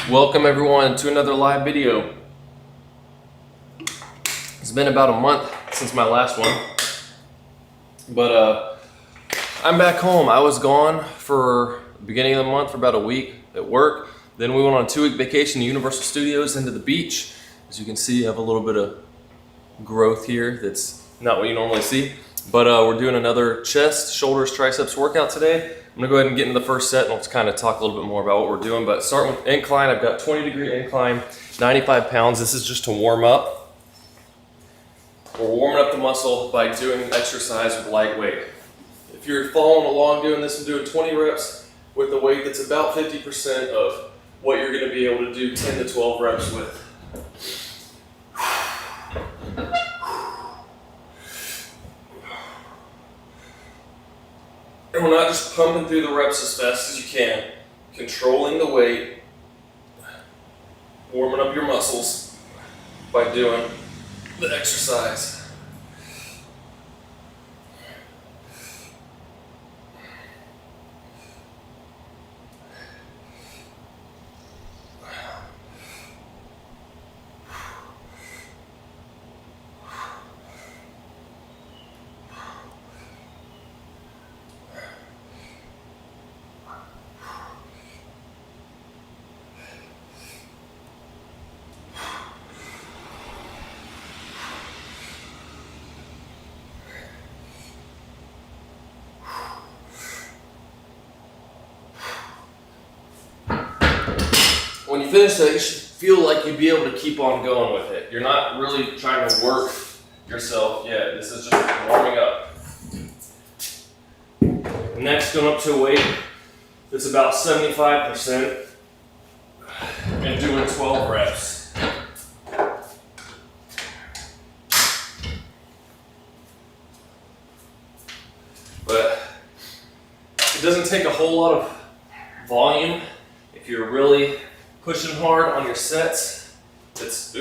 Welcome everyone to another live video. It's been about a month since my last one, but I'm back home. I was gone for the beginning of the month for about a week at work. Then we went on a 2-week vacation to Universal Studios into the beach. As you can see, I have a little bit of growth here that's not what you normally see. But we're doing another chest, shoulders, triceps workout today. I'm gonna go ahead and get into the first set and let's kind of talk a little bit more about what we're doing. But starting with incline, I've got 20-degree incline, 95 pounds. This is just to warm up. We're warming up the muscle by doing exercise with light weight. If you're following along doing this, I'm doing 20 reps with a weight that's about 50% of what you're gonna be able to do 10 to 12 reps with. And we're not just pumping through the reps as fast as you can, controlling the weight, warming up your muscles by doing the exercise. When you finish that, you should feel like you'd be able to keep on going with it. You're not really trying to work yourself yet. This is just warming up. Next, going up to a weight that's about 75% and doing 12 reps. But it doesn't take a whole lot of volume if you're really pushing hard on your sets. It's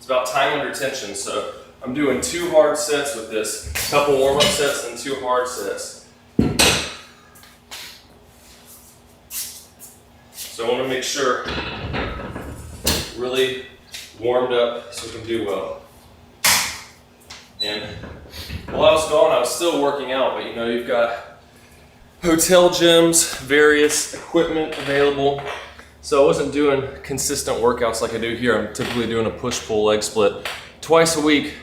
about time under tension. So I'm doing 2 hard sets with this, a couple warm-up sets and 2 hard sets. So I want to make sure really warmed up so we can do well. And while I was gone, I was still working out, but you know, you've got hotel gyms, various equipment available. So I wasn't doing consistent workouts like I do here. I'm typically doing a push-pull leg split twice a week,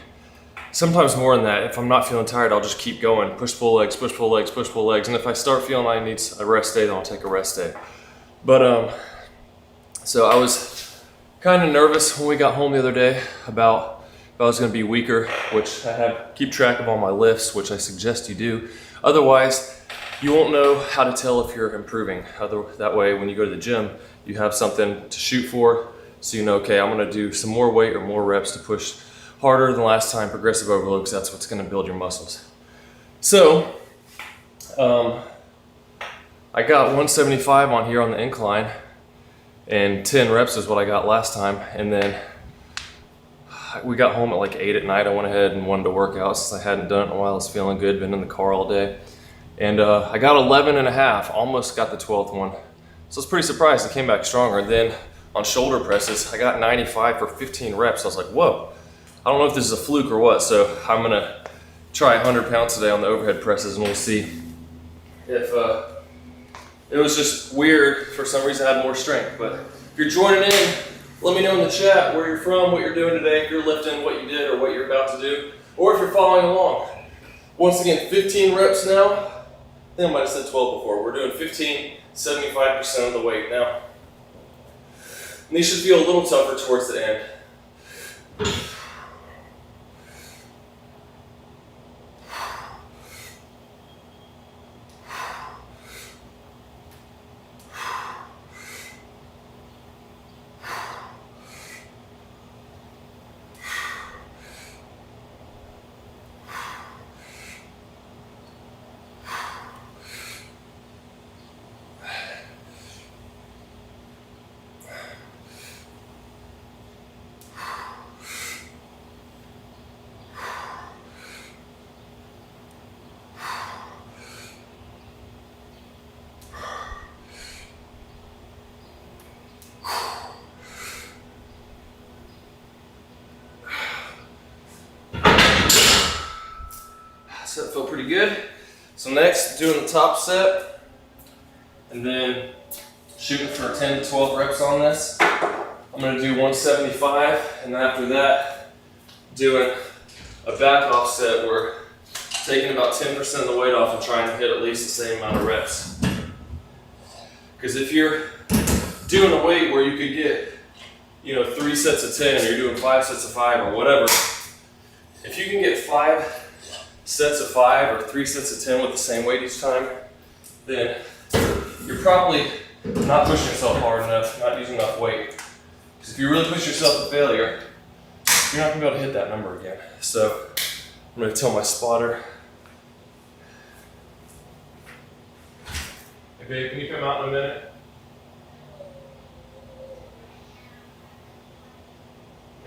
sometimes more than that. If I'm not feeling tired, I'll just keep going. Push-pull legs, push-pull legs, push-pull legs. And if I start feeling I need a rest day, then I'll take a rest day. But so I was kind of nervous when we got home the other day about if I was going to be weaker, which I keep track of all my lifts, which I suggest you do. Otherwise, you won't know how to tell if you're improving. That way, when you go to the gym, you have something to shoot for, so you know, okay, I'm gonna do some more weight or more reps to push harder than last time, progressive overload, because that's what's gonna build your muscles. So, I got 175 on here on the incline, and 10 reps is what I got last time, and then we got home at like 8 at night. I went ahead and wanted to work out since I hadn't done it in a while. I was feeling good, been in the car all day. And I got 11 and a half, almost got the 12th one. So I was pretty surprised, it came back stronger. And then on shoulder presses, I got 95 for 15 reps. I was like, whoa, I don't know if this is a fluke or what. So I'm gonna try 100 pounds today on the overhead presses and we'll see if it was just weird. For some reason I had more strength. But if you're joining in, let me know in the chat where you're from, what you're doing today, if you're lifting, what you did or what you're about to do, or if you're following along. Once again, 15 reps now. I think I might have said 12 before. We're doing 15, 75% of the weight now. And these should feel a little tougher towards the end. feel pretty good. So next, doing the top set, and then shooting for 10 to 12 reps on this. I'm gonna do 175, and then after that, doing a back off set where taking about 10% of the weight off and trying to hit at least the same amount of reps. Because if you're doing a weight where you could get, 3 sets of 10, or you're doing 5 sets of 5 or whatever, if you can get 5 sets of 5 or 3 sets of 10 with the same weight each time, then you're probably not pushing yourself hard enough, not using enough weight. Because if you really push yourself to failure, you're not gonna be able to hit that number again. So I'm gonna tell my spotter, hey babe, can you come out in a minute?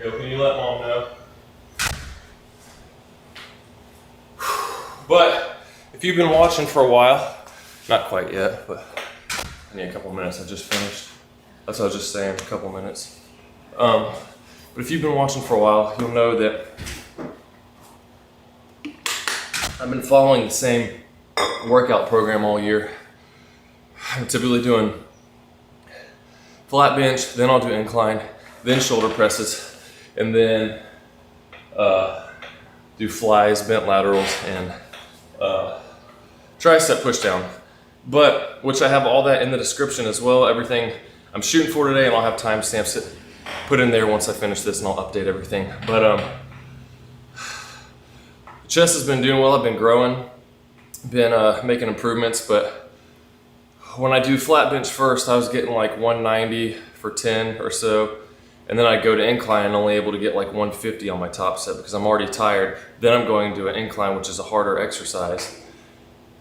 Yo, can you let mom know? But if you've been watching for a while, not quite yet, but I need a couple minutes, I just finished. That's what I was just saying, a couple minutes. But if you've been watching for a while, you'll know that I've been following the same workout program all year. I'm typically doing flat bench, then I'll do incline, then shoulder presses, and then do flies, bent laterals, and tricep push down. But, which I have all that in the description as well, everything I'm shooting for today, and I'll have timestamps put in there once I finish this, and I'll update everything. But the chest has been doing well, I've been growing, been making improvements, but when I do flat bench first, I was getting like 190 for 10 or so, and then I go to incline and only able to get like 150 on my top set because I'm already tired. Then I'm going to an incline, which is a harder exercise,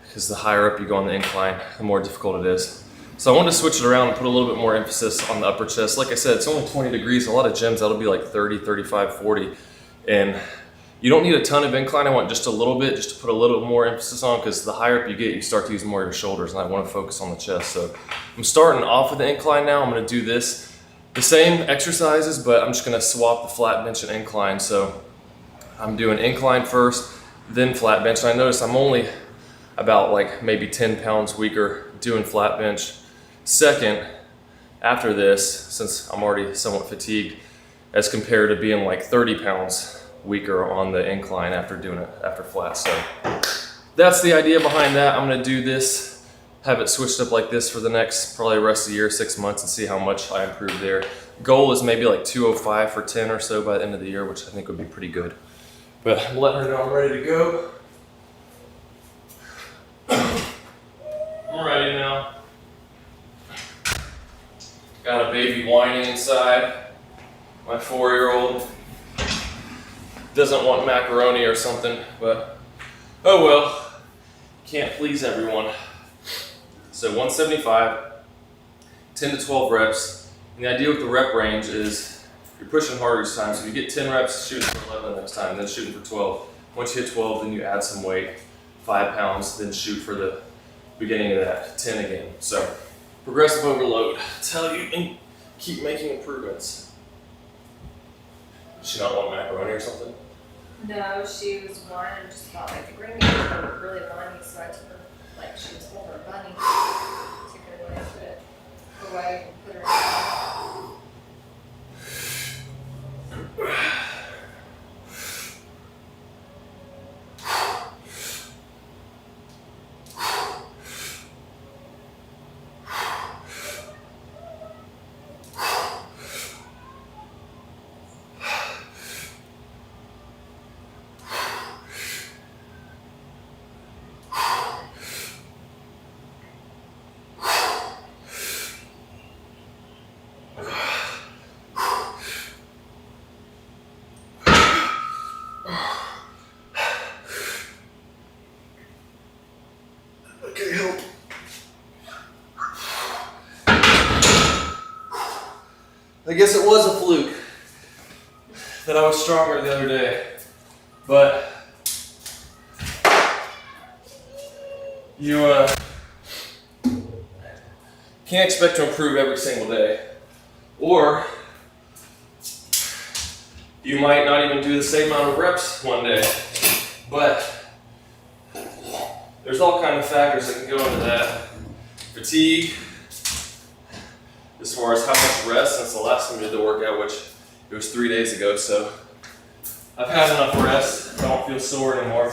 because the higher up you go on the incline, the more difficult it is. So I wanted to switch it around and put a little bit more emphasis on the upper chest. Like I said, it's only 20 degrees. A lot of gyms, that'll be like 30, 35, 40. And you don't need a ton of incline. I want just a little bit, just to put a little more emphasis on, because the higher up you get, you start to use more of your shoulders, and I want to focus on the chest. So I'm starting off with the incline now. I'm going to do the same exercises, but I'm just going to swap the flat bench and incline. So I'm doing incline first, then flat bench. And I notice I'm only about like maybe 10 pounds weaker doing flat bench. Second, after this, since I'm already somewhat fatigued, as compared to being like 30 pounds weaker on the incline after doing it after flat. So that's the idea behind that. I'm gonna do this, have it switched up like this for the next probably rest of the year, 6 months, and see how much I improve there. Goal is maybe like 205 for 10 or so by the end of the year, which I think would be pretty good. But I'm letting her know I'm ready to go. I'm ready now. Got a baby whining inside. My 4-year-old doesn't want macaroni or something, but oh well, can't please everyone. So 175, 10 to 12 reps. And the idea with the rep range is you're pushing harder each time. So if you get 10 reps, shooting for 11 the next time, then shooting for 12. Once you hit 12, then you add some weight, 5 pounds, then shoot for the beginning of that, 10 again. So progressive overload. Tell you and keep making improvements. Does she not want macaroni or something? No, she was whining just about like the green beans were really whiny, so I took her, like she was holding her bunny, took her away, put it away, and put her in. I guess it was a fluke that I was stronger the other day, but you can't expect to improve every single day, or you might not even do the same amount of reps one day, but there's all kind of factors that can go into that. Fatigue, as far as how much rest since the last time we did the workout, which it was 3 days ago, so I've had enough rest. I don't feel sore anymore.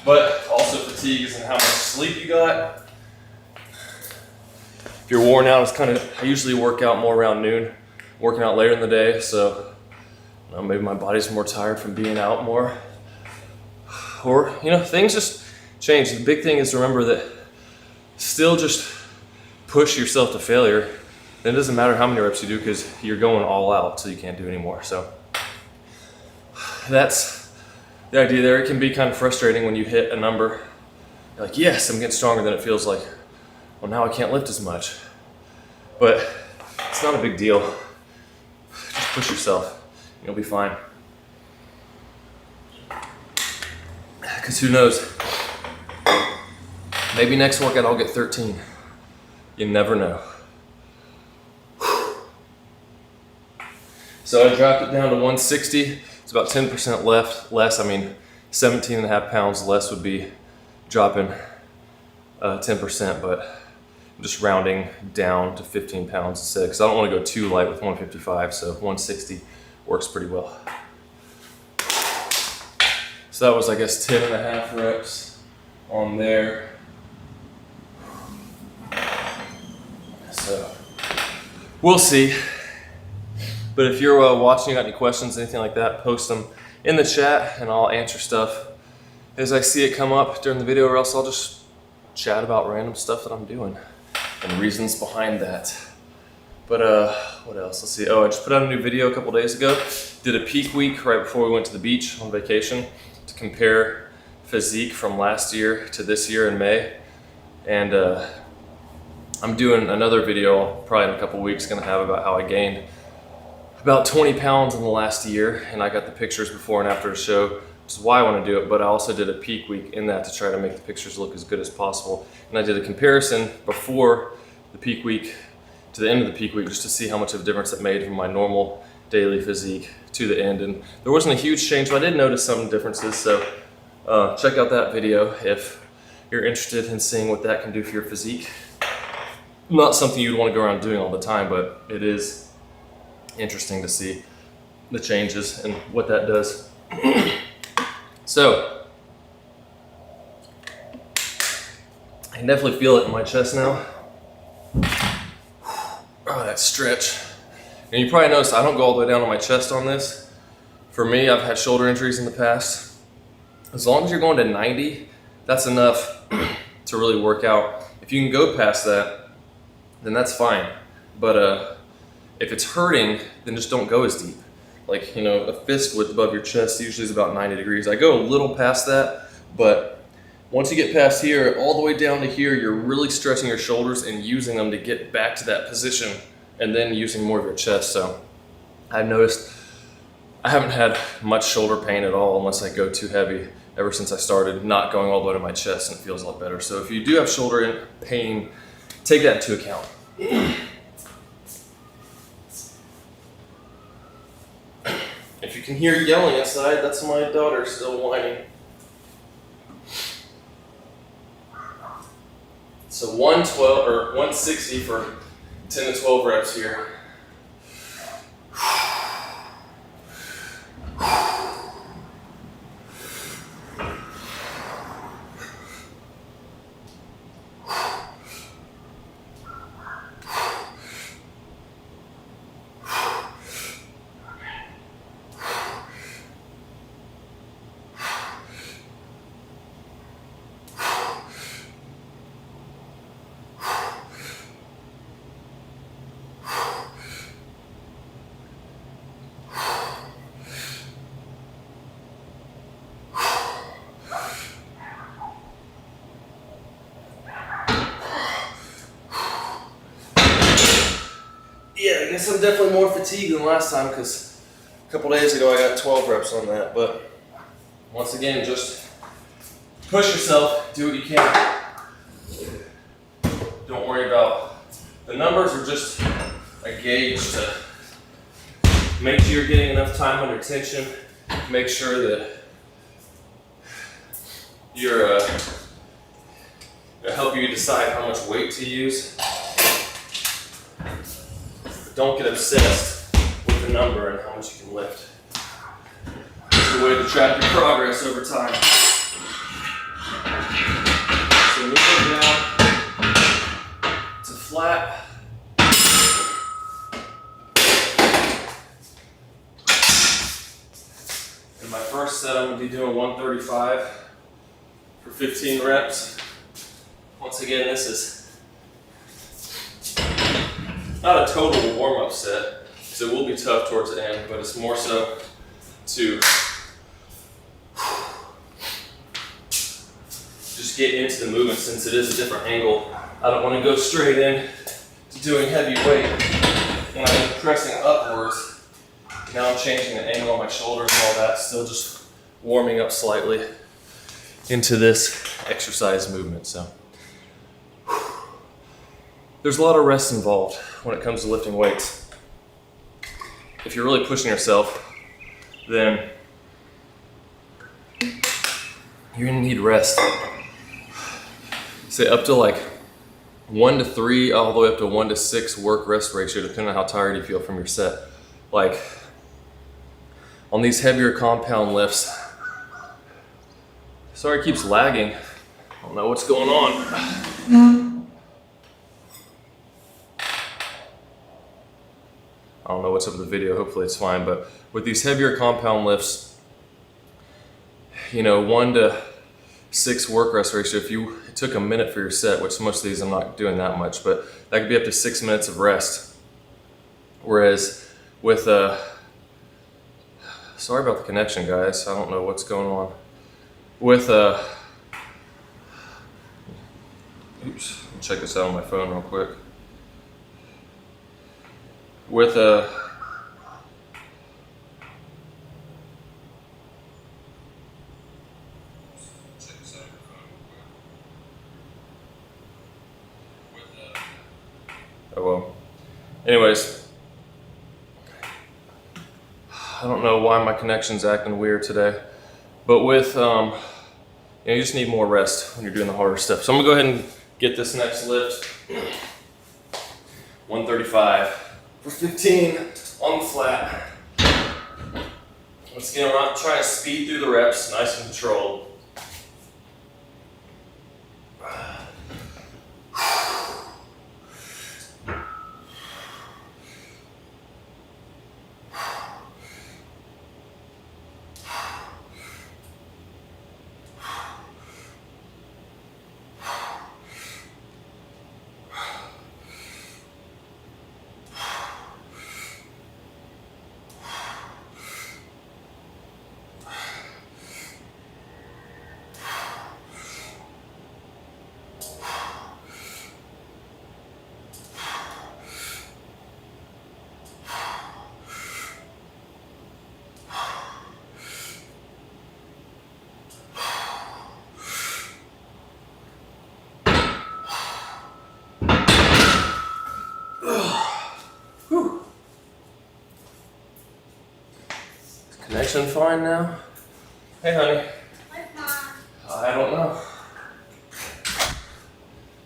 But also fatigue is in how much sleep you got. If you're worn out, I usually work out more around noon, working out later in the day, so maybe my body's more tired from being out more. Or, things just change. The big thing is to remember that still just push yourself to failure. It doesn't matter how many reps you do because you're going all out till you can't do anymore. So that's the idea there. It can be kind of frustrating when you hit a number. You're like, yes, I'm getting stronger. Then it feels like, well, now I can't lift as much. But it's not a big deal. Just push yourself. You'll be fine. Because who knows? Maybe next workout I'll get 13. You never know. So I dropped it down to 160. It's about 10% less. 17 and a half pounds less would be dropping 10%, but I'm just rounding down to 15 pounds instead because I don't want to go too light with 155, so 160 works pretty well. So that was, I guess, 10 and a half reps on there. So we'll see. But if you're watching, you got any questions, anything like that, post them in the chat and I'll answer stuff as I see it come up during the video, or else I'll just chat about random stuff that I'm doing and reasons behind that. But what else? Let's see. I just put out a new video a couple days ago. Did a peak week right before we went to the beach on vacation to compare physique from last year to this year in May. And I'm doing another video probably in a couple weeks, gonna have about how I gained about 20 pounds in the last year, and I got the pictures before and after the show, which is why I want to do it, but I also did a peak week in that to try to make the pictures look as good as possible. And I did a comparison before the peak week to the end of the peak week just to see how much of a difference it made from my normal daily physique to the end. And there wasn't a huge change, but I did notice some differences, so check out that video if you're interested in seeing what that can do for your physique. Not something you'd want to go around doing all the time, but it is interesting to see the changes and what that does. So I can definitely feel it in my chest now. Oh, that stretch. And you probably noticed I don't go all the way down to my chest on this. For me, I've had shoulder injuries in the past. As long as you're going to 90, that's enough to really work out. If you can go past that, then that's fine. But if it's hurting, then just don't go as deep. Like, a fist width above your chest usually is about 90 degrees. I go a little past that, but once you get past here, all the way down to here, you're really stretching your shoulders and using them to get back to that position and then using more of your chest. So I've noticed I haven't had much shoulder pain at all unless I go too heavy ever since I started not going all the way to my chest, and it feels a lot better. So if you do have shoulder pain, take that into account. If you can hear yelling inside, that's my daughter still whining. So 112 or 160 for 10 to 12 reps here. Yeah, I guess I'm definitely more fatigued than last time because a couple days ago I got 12 reps on that. But once again, just push yourself, do what you can. Don't worry about the numbers, are just a gauge to make sure you're getting enough time under tension. Make sure that you're It'll help you decide how much weight to use. But don't get obsessed with the number and how much you can lift. It's a way to track your progress over time. So moving down to flat. In my first set, I'm going to be doing 135 for 15 reps. Once again, this is not a total warm-up set, because it will be tough towards the end, but it's more so to just get into the movement since it is a different angle. I don't want to go straight in to doing heavy weight when I'm pressing upwards. Now I'm changing the angle on my shoulders and all that, still just warming up slightly into this exercise movement. So there's a lot of rest involved when it comes to lifting weights. If you're really pushing yourself, then you're gonna need rest. Say up to like 1 to 3, all the way up to 1 to 6 work rest ratio, depending on how tired you feel from your set. Like on these heavier compound lifts, sorry it keeps lagging. I don't know what's going on. I don't know what's up with the video, hopefully it's fine, but with these heavier compound lifts, 1 to 6 work rest ratio, if you took a minute for your set, which most of these I'm not doing that much, but that could be up to 6 minutes of rest. Whereas with sorry about the connection, guys, I don't know what's going on. With oops, let me check this out on my phone real quick. With oh well. Anyways, I don't know why my connection's acting weird today, but with you just need more rest when you're doing the harder stuff. So I'm gonna go ahead and get this next lift. 135 for 15 on the flat. Once again, I'm not trying to speed through the reps, nice and controlled. Connection fine now? Hey, honey. Hi, Mom. I don't know.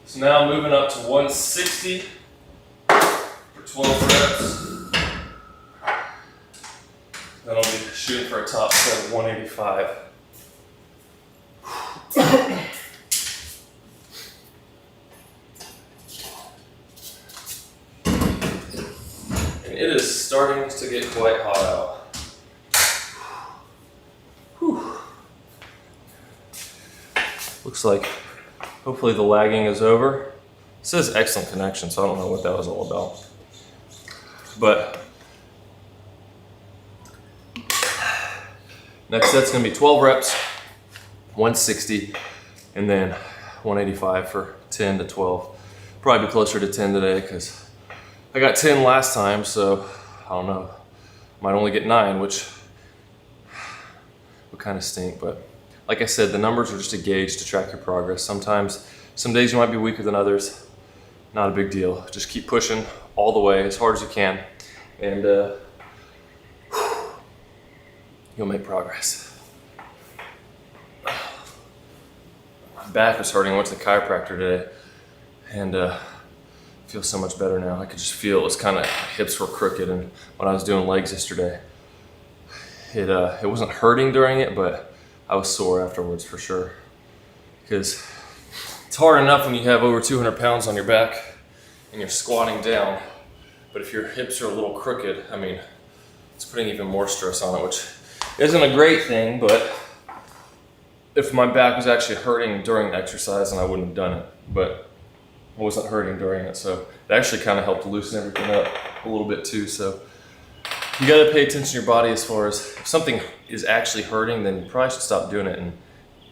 So now moving up to 160 for 12 reps. Then I'll be shooting for a top set of 185. And it is starting to get quite hot out. Looks like hopefully the lagging is over. It says excellent connection, so I don't know what that was all about. But next set's gonna be 12 reps, 160, and then 185 for 10 to 12. Probably be closer to 10 today because I got 10 last time, so I don't know. Might only get 9, which would kind of stink, but like I said, the numbers are just a gauge to track your progress. Sometimes, some days you might be weaker than others. Not a big deal. Just keep pushing all the way as hard as you can, and you'll make progress. back was hurting. I went to the chiropractor today, and feel so much better now. I could just feel it was kind of, hips were crooked, and when I was doing legs yesterday, it wasn't hurting during it, but I was sore afterwards for sure. Because it's hard enough when you have over 200 pounds on your back and you're squatting down, but if your hips are a little crooked, I mean, it's putting even more stress on it, which isn't a great thing, but if my back was actually hurting during the exercise, then I wouldn't have done it, but it wasn't hurting during it, so it actually kind of helped loosen everything up a little bit too. So you got to pay attention to your body as far as if something is actually hurting, then you probably should stop doing it, and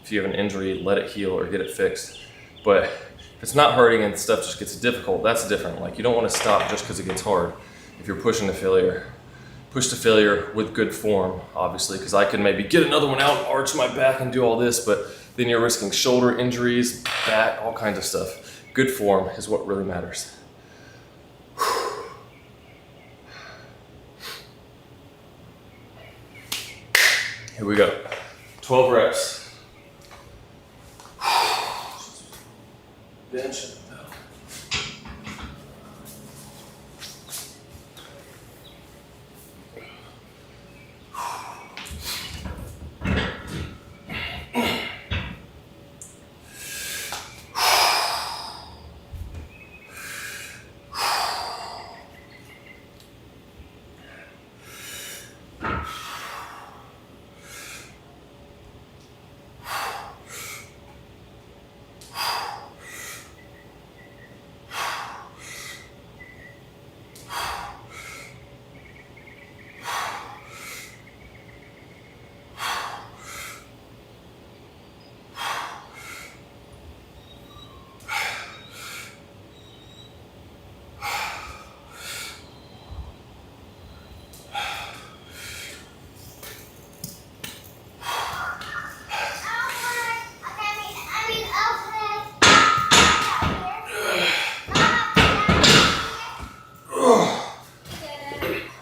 if you have an injury, let it heal or get it fixed. But if it's not hurting and stuff just gets difficult, that's different. Like, you don't want to stop just because it gets hard. If you're pushing to failure, push to failure with good form, obviously, because I could maybe get another one out, arch my back and do all this, but then you're risking shoulder injuries, back, all kinds of stuff. Good form is what really matters. Here we go. 12 reps. Bench.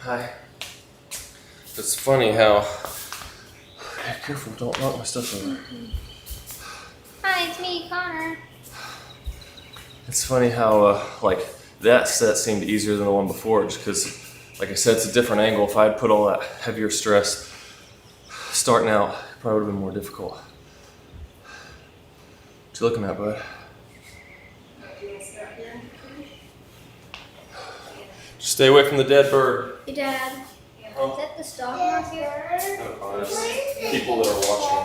Hi. It's funny how, hey, careful, don't knock my stuff over. Hi, it's me, Connor. It's funny how, like, that set seemed easier than the one before, just because, like I said, it's a different angle. If I had put all that heavier stress starting out, it probably would have been more difficult. What you looking at, bud? Just stay away from the dead bird. Hey, Dad. Is that the stock market? No, it's people that are watching.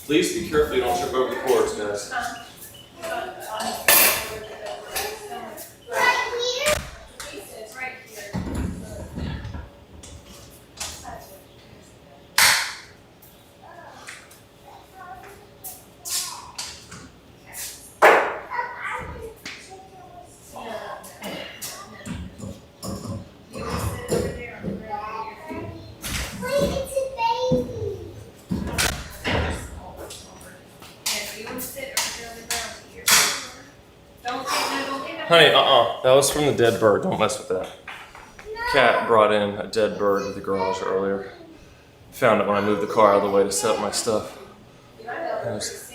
Please be careful you don't trip over the cords, guys. Honey, that was from the dead bird. Don't mess with that. Cat brought in a dead bird to the garage earlier. Found it when I moved the car out of the way to set up my stuff. It was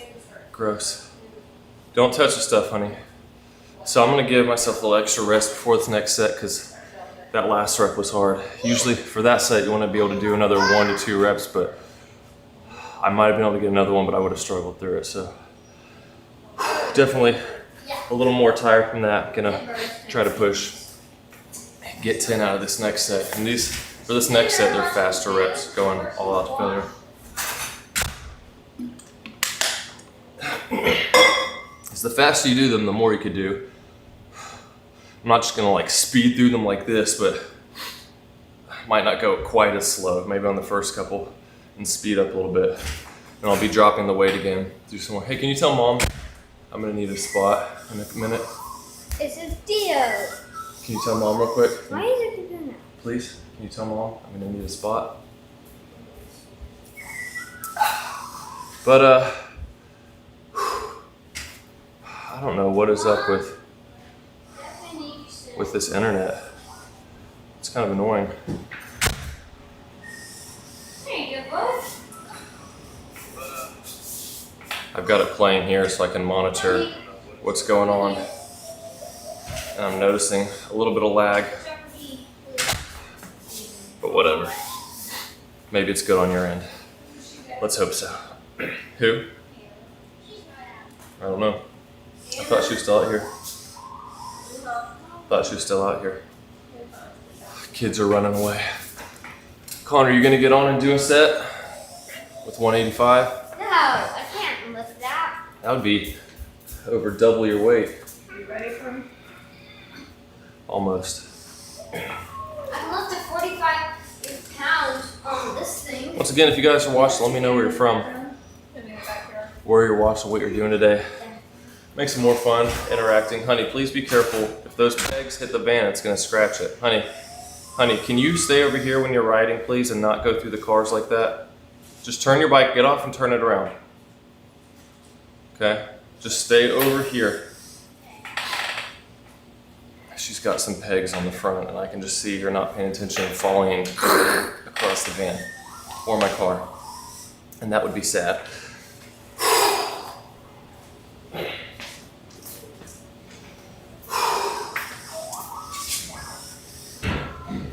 gross. Don't touch the stuff, honey. So I'm gonna give myself a little extra rest before this next set because that last rep was hard. Usually for that set, you wanna be able to do another 1 to 2 reps, but I might have been able to get another one, but I would have struggled through it. So definitely a little more tired from that. Gonna try to push, get 10 out of this next set. And these, for this next set, they're faster reps, going all out to failure. Because the faster you do them, the more you could do. I'm not just gonna like speed through them like this, but might not go quite as slow. Maybe on the first couple and speed up a little bit. And I'll be dropping the weight again. Do some more. Hey, can you tell Mom I'm gonna need a spot in a minute? It says Dio. Can you tell Mom real quick? Why is it doing that? Please, can you tell Mom I'm gonna need a spot? But I don't know what is up with this internet. It's kind of annoying. There you go, bud. I've got it playing here so I can monitor what's going on. And I'm noticing a little bit of lag, but whatever. Maybe it's good on your end. Let's hope so. Who? I don't know. I thought she was still out here. Kids are running away. Connor, you gonna get on and do a set with 185? No, I can't lift that. That would be over double your weight. You ready for him? Almost. I've lifted 45 pounds on this thing. Once again, if you guys are watching, let me know where you're from, where you're watching, what you're doing today. Makes it more fun, interacting. Honey, please be careful. If those pegs hit the van, it's gonna scratch it. Honey, can you stay over here when you're riding, please, and not go through the cars like that? Just turn your bike, get off and turn it around. Okay, just stay over here. She's got some pegs on the front and I can just see her not paying attention and falling across the van or my car. And that would be sad.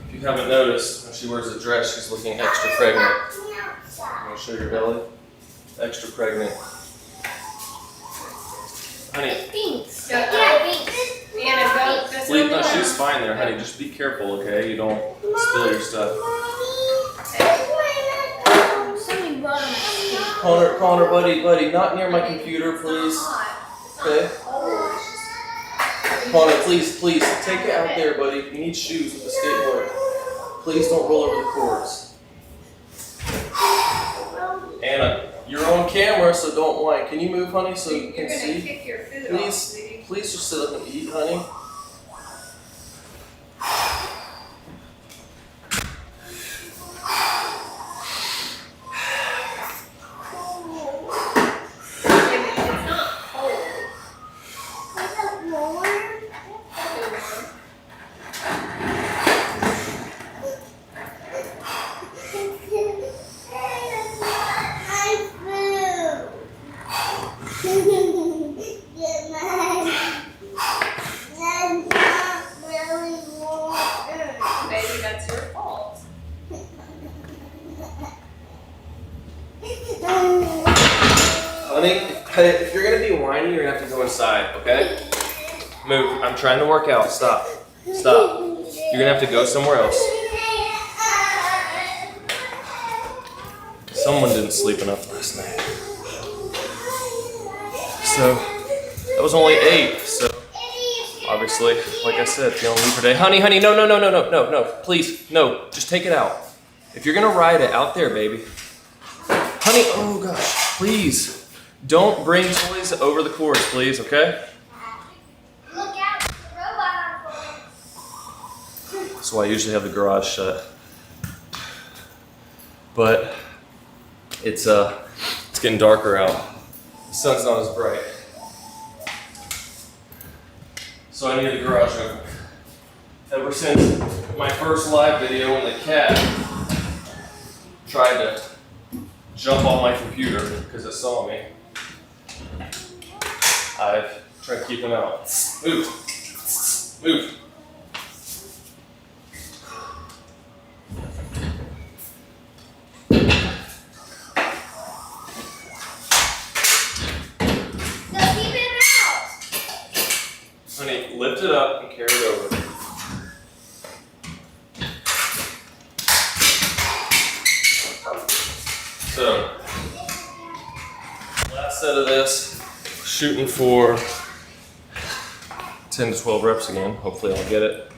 If you haven't noticed, when she wears a dress, she's looking extra pregnant. I'm gonna show your belly. Extra pregnant. Honey, Thanks. Yeah, Thanks. sleep. No, she's fine there, honey. Just be careful, okay? You don't spill your stuff. Something brought on my skin. Connor, buddy, not near my computer, please. Okay? Connor, please, take it out there, buddy. You need shoes with the skateboard. Please don't roll over the cords. Anna, you're on camera, so don't whine. Can you move, honey, so you can see? Kick your food Please, off, sweetie. please just sit up and eat, honey. It's not cold. Maybe that's your fault. Honey, if you're gonna be whiny, you're gonna have to go inside, okay? Move. I'm trying to work out. Stop. Stop. You're gonna have to go somewhere else. Someone didn't sleep enough last night. So, that was only 8, so obviously, like I said, feeling weak today. Honey, no, please, no, just take it out. If you're gonna ride it, out there, baby. Honey, oh gosh, please, don't bring toys over the cords, please, okay? Look out, the robot. That's why I usually have the garage shut. But it's getting darker out. The sun's not as bright. So I need the garage open. Ever since my first live video when the cat tried to jump on my computer because it saw me, I've tried to keep him out. Move. Move. Honey, lift it up and carry it over. So, last set of this, shooting for 10 to 12 reps again. Hopefully I'll get it.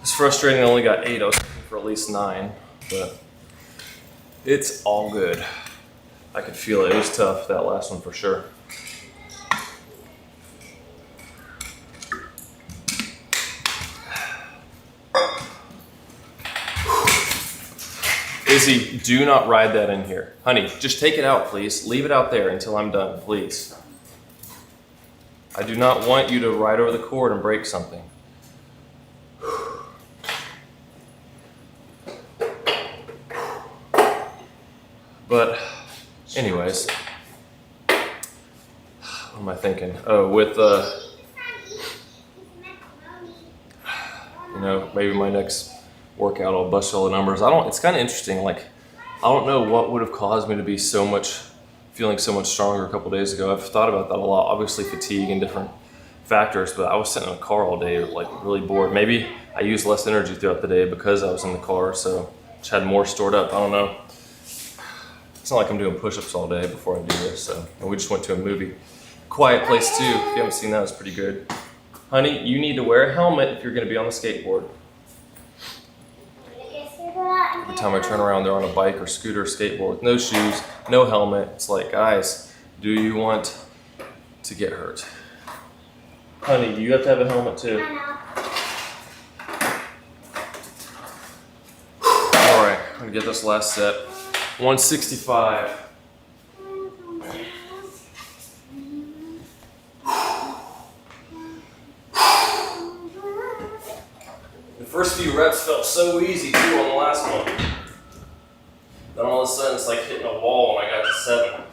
It's frustrating I only got 8. I was looking for at least 9, but it's all good. I could feel it. It was tough, that last one for sure. Izzy, do not ride that in here. Honey, just take it out, please. Leave it out there until I'm done, please. I do not want you to ride over the cord and break something. But anyways, am I thinking? Oh, with you know, maybe my next workout I'll bust all the numbers. It's kind of interesting. Like, I don't know what would have caused me to be feeling so much stronger a couple days ago. I've thought about that a lot. Obviously fatigue and different factors, but I was sitting in a car all day, like really bored. Maybe I used less energy throughout the day because I was in the car, so just had more stored up. I don't know. It's not like I'm doing push-ups all day before I do this. So, and we just went to a movie. Quiet Place 2. If you haven't seen that, it's pretty good. Honey, you need to wear a helmet if you're going to be on the skateboard. Every time I turn around, they're on a bike or scooter or skateboard with no shoes, no helmet. It's like, guys, do you want to get hurt? Honey, you have to have a helmet too. All right, I'm going to get this last set. 165. The first few reps felt so easy too on the last one. Then all of a sudden it's like hitting a wall when I got to 7.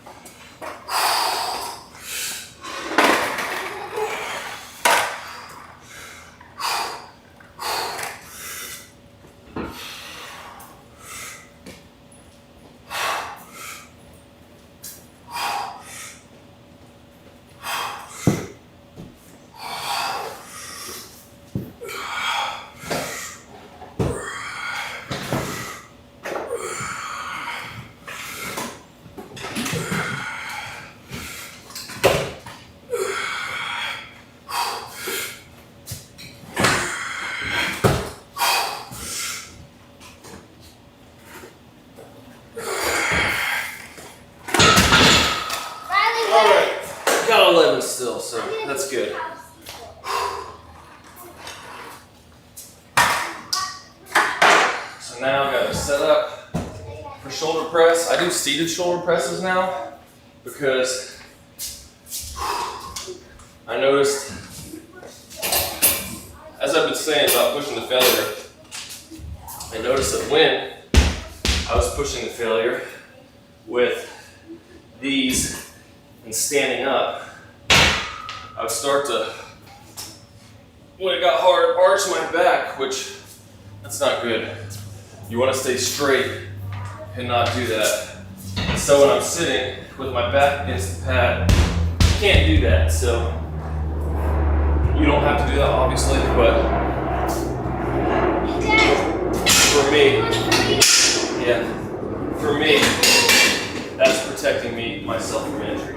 Still, so that's good. So now I've got to set up for shoulder press. I do seated shoulder presses now because I noticed, as I've been saying about pushing the failure, I noticed that when I was pushing the failure with these and standing up, I would start to, when it got hard, arch my back, which that's not good. You want to stay straight and not do that. And so when I'm sitting with my back against the pad, you can't do that. So you don't have to do that, obviously, but for me, that's protecting myself from injury.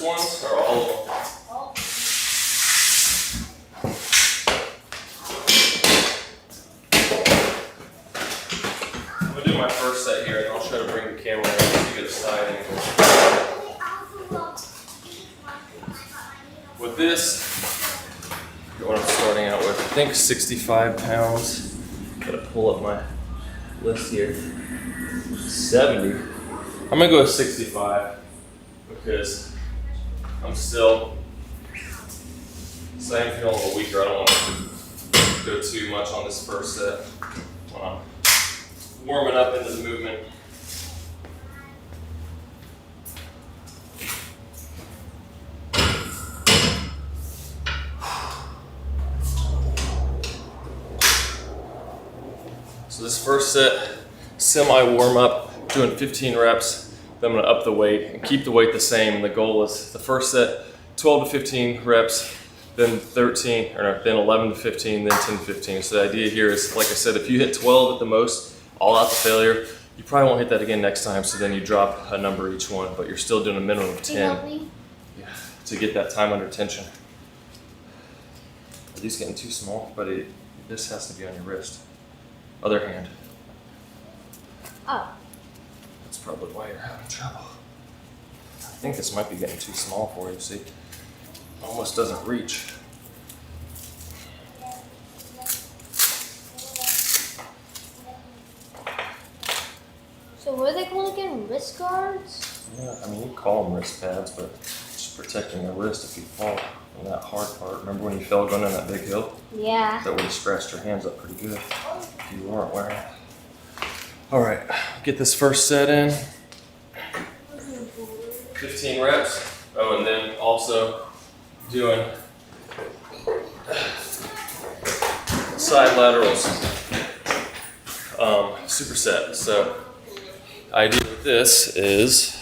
Ones or all of them? I'm gonna do my first set here, and I'll try to bring the camera around so you get a side angle. With this, what I'm starting out with, I think 65 pounds. Gotta pull up my list here. 70. I'm gonna go with 65 because I'm still feeling a little weaker. I don't want to go too much on this first set when I'm warming up into the movement. So this first set, semi warm up, doing 15 reps. Then I'm gonna up the weight and keep the weight the same. And the goal is the first set, 12 to 15 reps, then 11 to 15, then 10 to 15. So the idea here is, like I said, if you hit 12 at the most, all out the failure, you probably won't hit that again next time. So then you drop a number each one, but you're still doing a minimum of 10 to get that time under tension. Are these getting too small? But this has to be on your wrist. Other hand. Oh. That's probably why you're having trouble. I think this might be getting too small for you, see? Almost doesn't reach. So what are they called again? Wrist guards? Yeah, I mean, you call them wrist pads, but just protecting the wrist if you fall from that hard part. Remember when you fell going down that big hill? Yeah. That would have scratched your hands up pretty good if you weren't wearing it. All right, get this first set in. 15 reps. Oh, and then also doing side laterals, superset. So idea with this is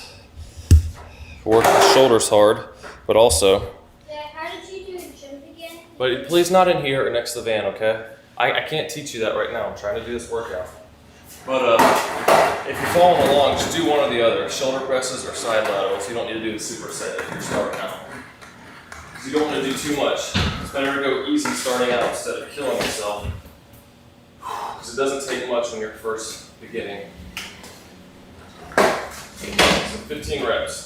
work the shoulders hard, but also, Dad, how did you do jump again? but please not in here or next to the van, okay? I can't teach you that right now. I'm trying to do this workout. But if you're following along, just do one or the other, shoulder presses or side laterals. You don't need to do the superset if you're starting out. Because you don't want to do too much. It's better to go easy starting out instead of killing yourself. Because it doesn't take much when you're first beginning. So 15 reps.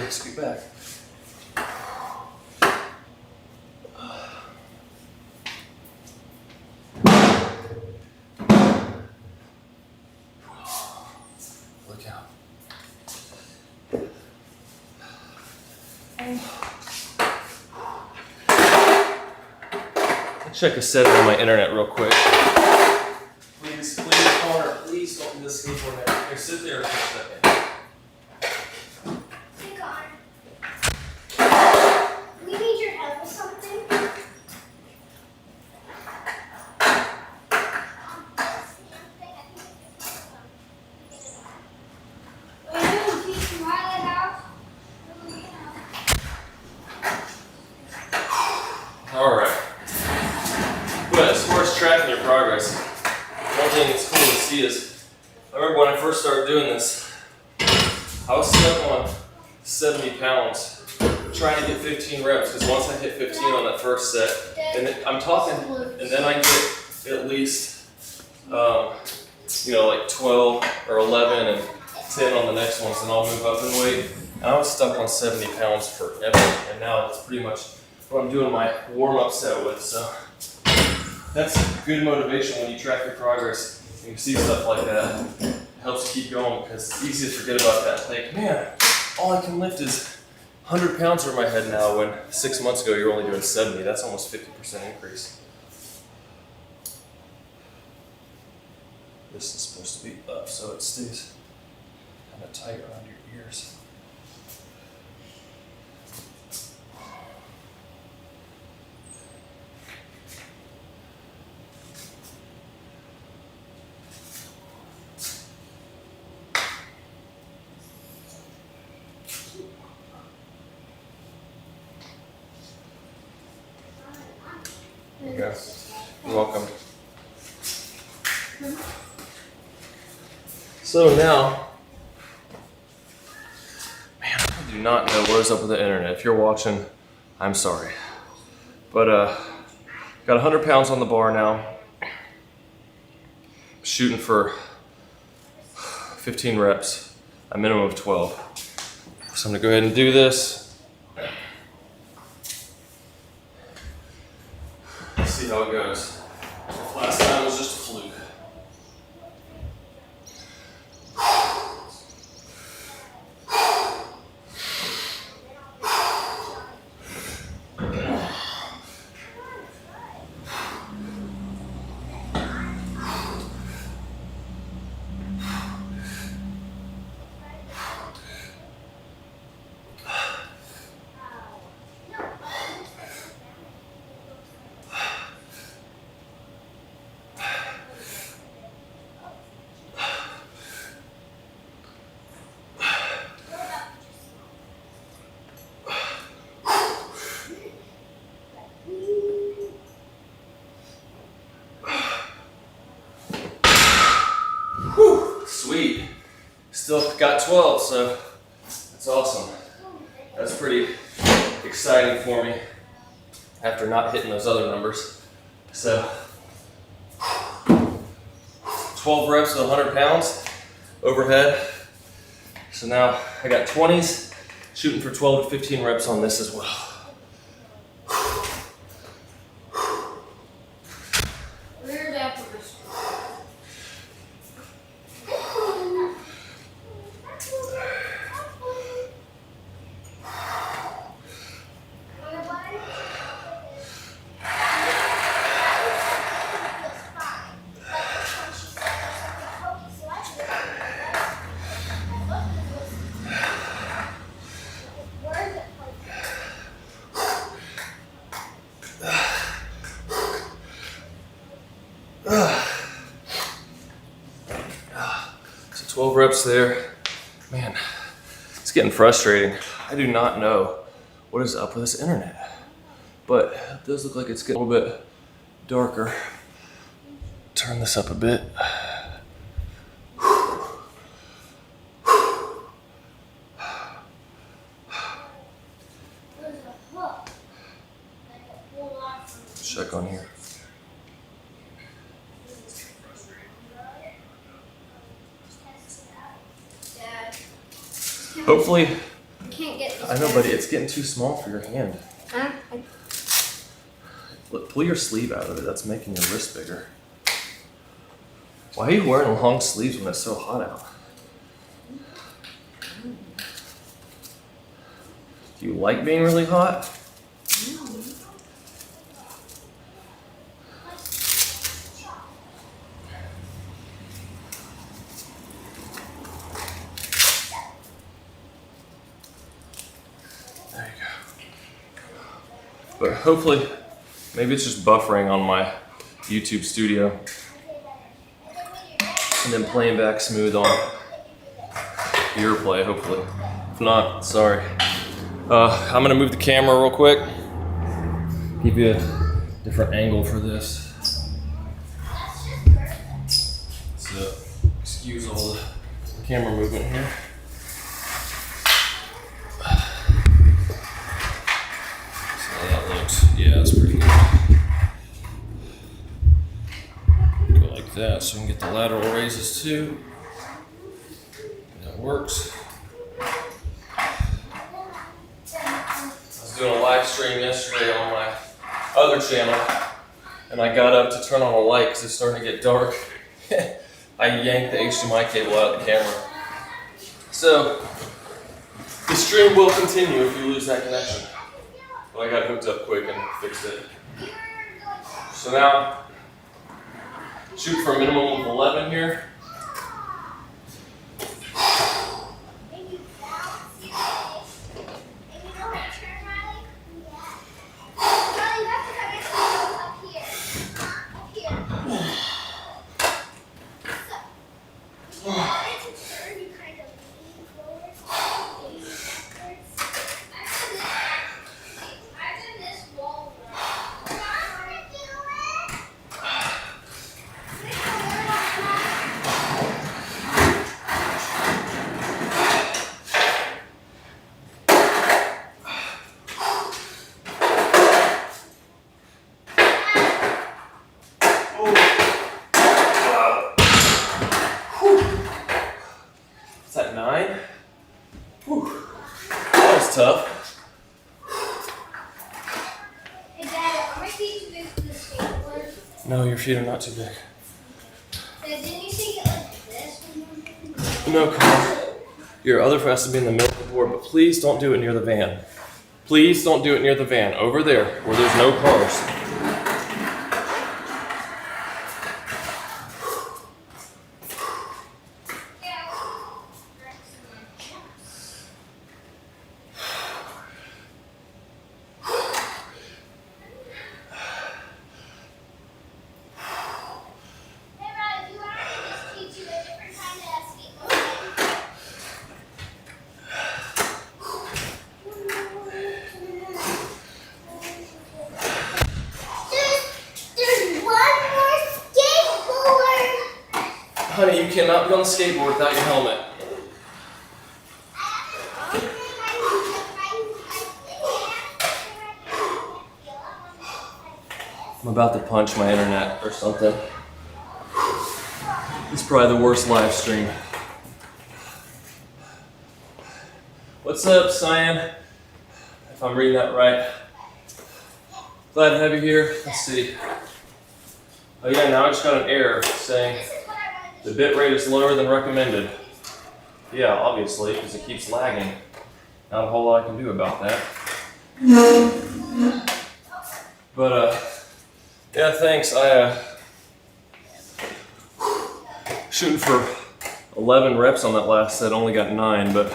Scoot back. Look out. Let's check a setting on my internet real quick. Please, Connor, please don't do this skateboard now. Here, sit there for a second. We need your help with something. All right. But as far as tracking your progress, one thing that's cool to see is, I remember when I first started doing this, I was stuck on 70 pounds trying to get 15 reps, because once I hit 15 on that first set, and I'm talking, and then I get at least, like 12 or 11 and 10 on the next ones, and I'll move up in weight. And I was stuck on 70 pounds forever, and now that's pretty much what I'm doing my warm-up set with. So that's good motivation when you track your progress and you see stuff like that. It helps you keep going, because it's easy to forget about that. Think, man, all I can lift is 100 pounds over my head now, when 6 months ago you were only doing 70. That's almost 50% increase. This is supposed to be up so it stays kind of tight around your ears. There you go. You're welcome. So now, man, I do not know what is up with the internet. If you're watching, I'm sorry. But got 100 pounds on the bar now. Shooting for 15 reps, a minimum of 12. So I'm gonna go ahead and do this. See how it goes. Last time was just a fluke. Sweet. Still got 12, so that's awesome. That's pretty exciting for me after not hitting those other numbers. So 12 reps with 100 pounds overhead. So now I got 20s, shooting for 12 to 15 reps on this as well. So 12 reps there. Man, it's getting frustrating. I do not know what is up with this internet, but it does look like it's getting a little bit darker. Turn this up a bit. Check on here. Hopefully, I know, buddy, it's getting too small for your hand. Look, pull your sleeve out of it. That's making your wrist bigger. Why are you wearing long sleeves when it's so hot out? Do you like being really hot? There you go. But hopefully, maybe it's just buffering on my YouTube studio. And then playing back smooth on your play, hopefully. If not, sorry. I'm gonna move the camera real quick. Give you a different angle for this. So, excuse all the camera movement here. So that looks, yeah, that's pretty good. Go like that so we can get the lateral raises too. That works. Doing a live stream yesterday on my other channel, and I got up to turn on a light because it's starting to get dark. I yanked the HDMI cable out of the camera. So the stream will continue if you lose that connection. But I got hooked up quick and fixed it. So now, shoot for a minimum of 11 here. No, your feet are not too big. Didn't you say it like this? No, Connor. Your other foot has to be in the middle of the board, but please don't do it near the van. Please don't do it near the van. Over there, where there's no cars. Honey, you cannot be on the skateboard without your helmet. I'm about to punch my internet or something. It's probably the worst live stream. What's up, Cyan? If I'm reading that right. Glad to have you here. Let's see. Oh yeah, now I just got an error saying the bit rate is lower than recommended. Yeah, obviously, because it keeps lagging. Not a whole lot I can do about that. But yeah, thanks. Shooting for 11 reps on that last set. Only got 9, but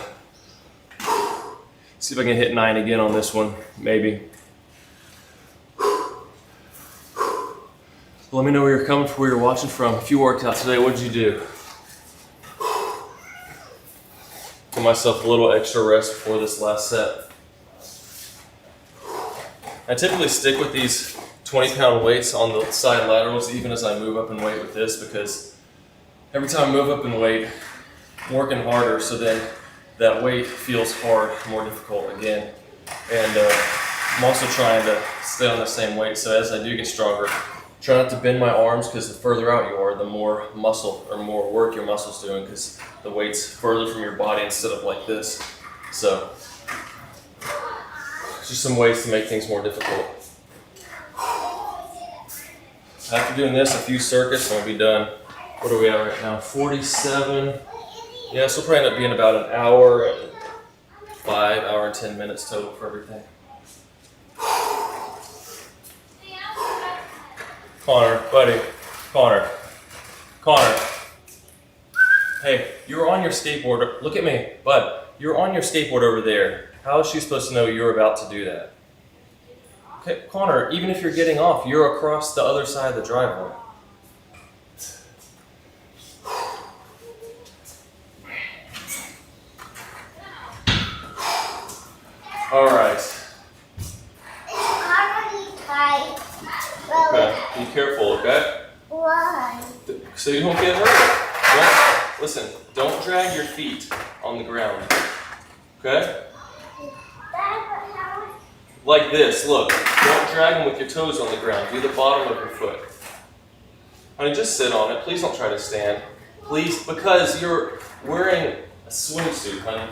see if I can hit 9 again on this one, maybe. Let me know where you're coming from, where you're watching from. If you worked out today, what did you do? Give myself a little extra rest before this last set. I typically stick with these 20-pound weights on the side laterals even as I move up in weight with this, because every time I move up in weight, I'm working harder, so then that weight feels hard, more difficult again. And I'm also trying to stay on the same weight, so as I do get stronger, try not to bend my arms, because the further out you are, the more muscle or more work your muscle's doing, because the weight's further from your body instead of like this. So, just some ways to make things more difficult. After doing this, a few circuits, and we'll be done. What are we at right now? 47. Yeah, so we'll probably end up being about an hour and 5 and 10 minutes total for everything. Connor, buddy, Connor. Hey, you're on your skateboard. Look at me, bud. You're on your skateboard over there. How is she supposed to know you're about to do that? Okay, Connor, even if you're getting off, you're across the other side of the driveway. All right. Okay, be careful, okay? Why? So you don't get hurt. Listen, don't drag your feet on the ground, okay? Like this, look. Don't drag them with your toes on the ground. Do the bottom of your foot. Honey, just sit on it. Please don't try to stand. Please, because you're wearing a swimsuit, honey.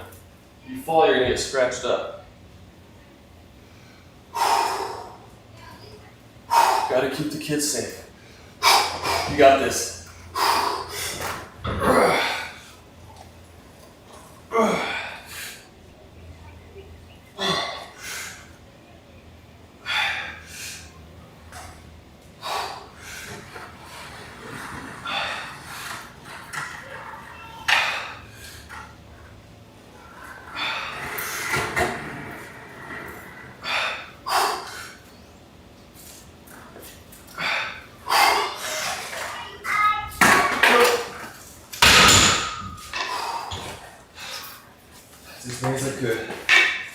If you fall, you're gonna get scratched up. Gotta keep the kids safe. You got this. These things look good.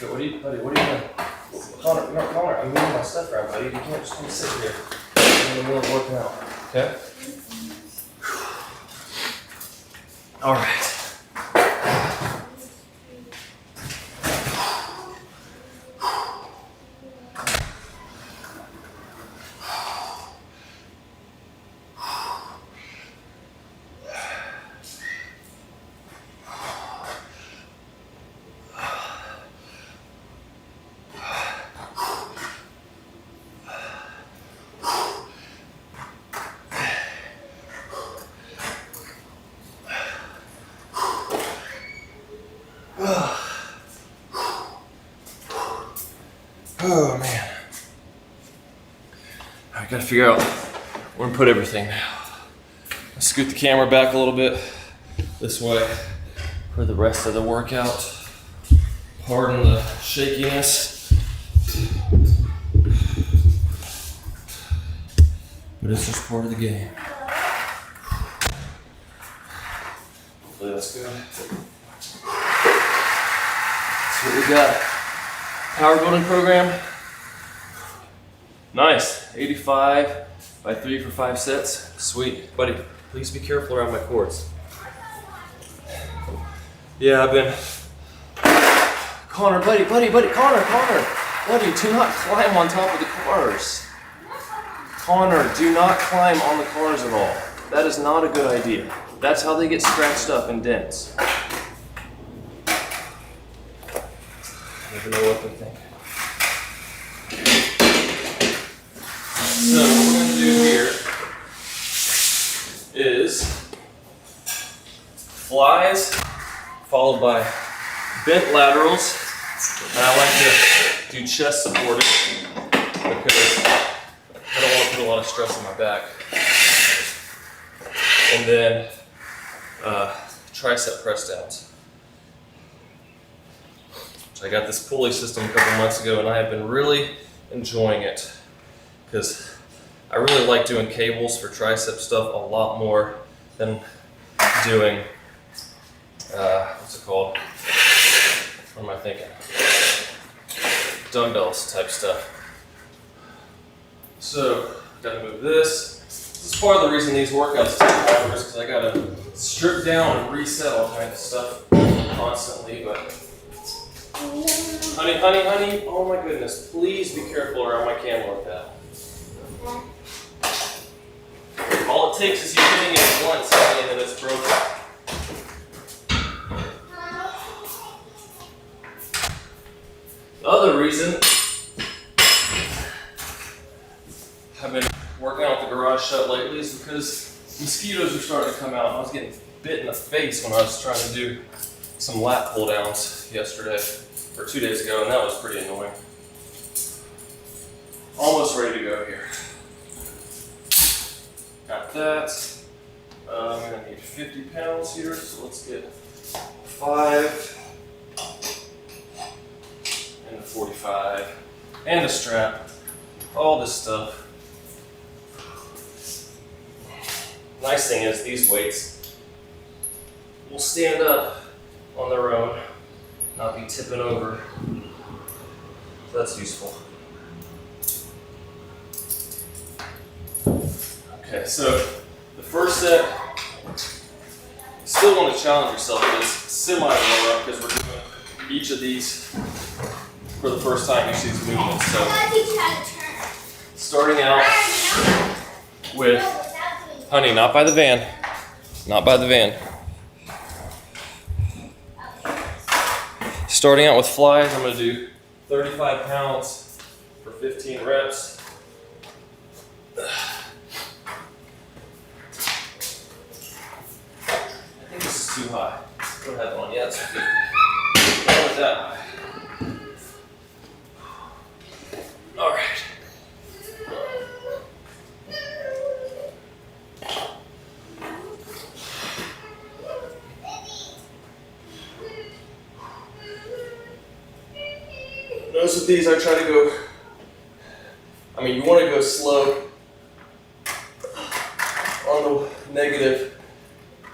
But what are you, buddy? What are you doing? Connor, I'm moving my stuff around, buddy. You can't just come sit here. I'm in the middle of working out. Okay? All right. Oh man. I gotta figure out where to put everything now. Let's scoot the camera back a little bit this way for the rest of the workout. Pardon the shakiness. But it's just part of the game. Hopefully that's good. That's what we got. Power building program. Nice. 85 by 3 for 5 sets. Sweet. Buddy, please be careful around my cords. Yeah, I've been... Connor, buddy, Connor. Buddy, do not climb on top of the cars. Connor, do not climb on the cars at all. That is not a good idea. That's how they get scratched up and dents. Never know what they think. So what we're going to do here is flies followed by bent laterals. And I like to do chest supported because I don't want to put a lot of stress on my back. And then tricep press downs. I got this pulley system a couple months ago and I have been really enjoying it because I really like doing cables for tricep stuff a lot more than doing, what's it called? What am I thinking? Dumbbells type stuff. So, gotta move this. This is part of the reason these workouts take hours because I gotta strip down and reset all kinds of stuff constantly, but honey, oh my goodness, please be careful around my camera like that. All it takes is you hitting it once, honey, and then it's broken. The other reason I've been working out the garage shut lately is because mosquitoes are starting to come out. I was getting bit in the face when I was trying to do some lat pull downs yesterday, or 2 days ago, and that was pretty annoying. Almost ready to go here. Got that. I'm gonna need 50 pounds here, so let's get 5 and the 45 and the strap, all this stuff. Nice thing is these weights will stand up on their own, not be tipping over. So that's useful. Okay, so the first set, still want to challenge yourself with this semi low up because we're doing each of these for the first time, each of these movements. So starting out with, honey, not by the van, not by the van. Starting out with flies, I'm going to do 35 pounds for 15 reps. Too high. Don't have one yet. It's 50. Not that high. All right. Notice with these, I try to go. You want to go slow on the negative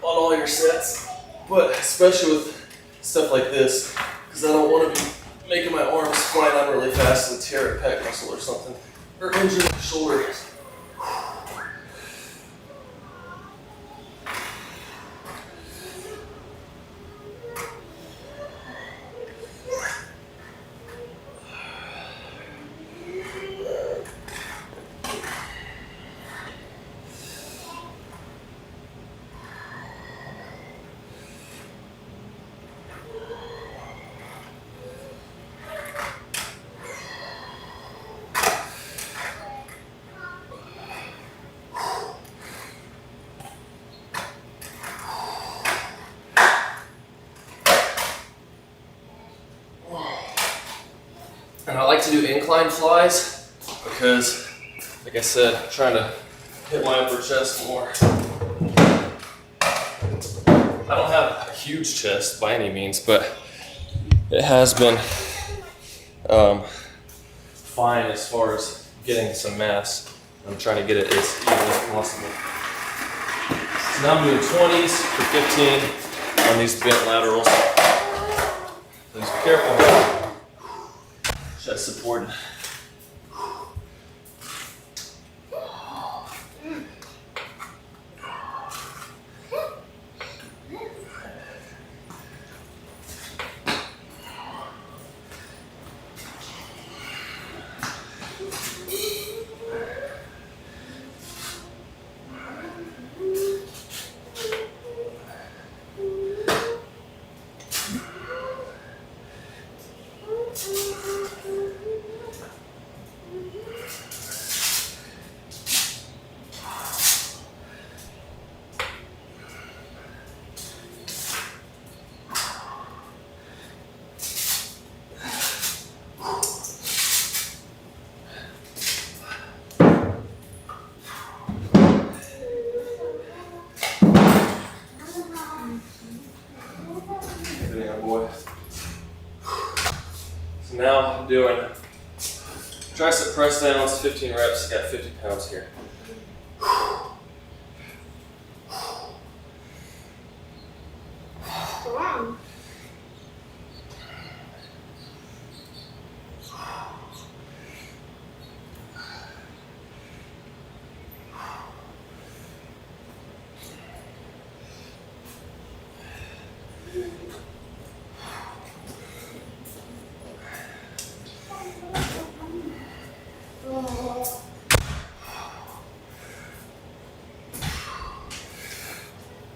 on all your sets. But especially with stuff like this, because I don't want to be making my arms fly down really fast and tear a pec muscle or something, or injure my shoulder. to do incline flies because, like I said, I'm trying to hit my upper chest more. I don't have a huge chest by any means, but it has been fine as far as getting some mass. I'm trying to get it as even as possible. So now I'm doing 20s for 15 on these bent laterals. Just be careful. Chest supporting. So now I'm doing tricep press downs, 15 reps, got 50 pounds here. Wow.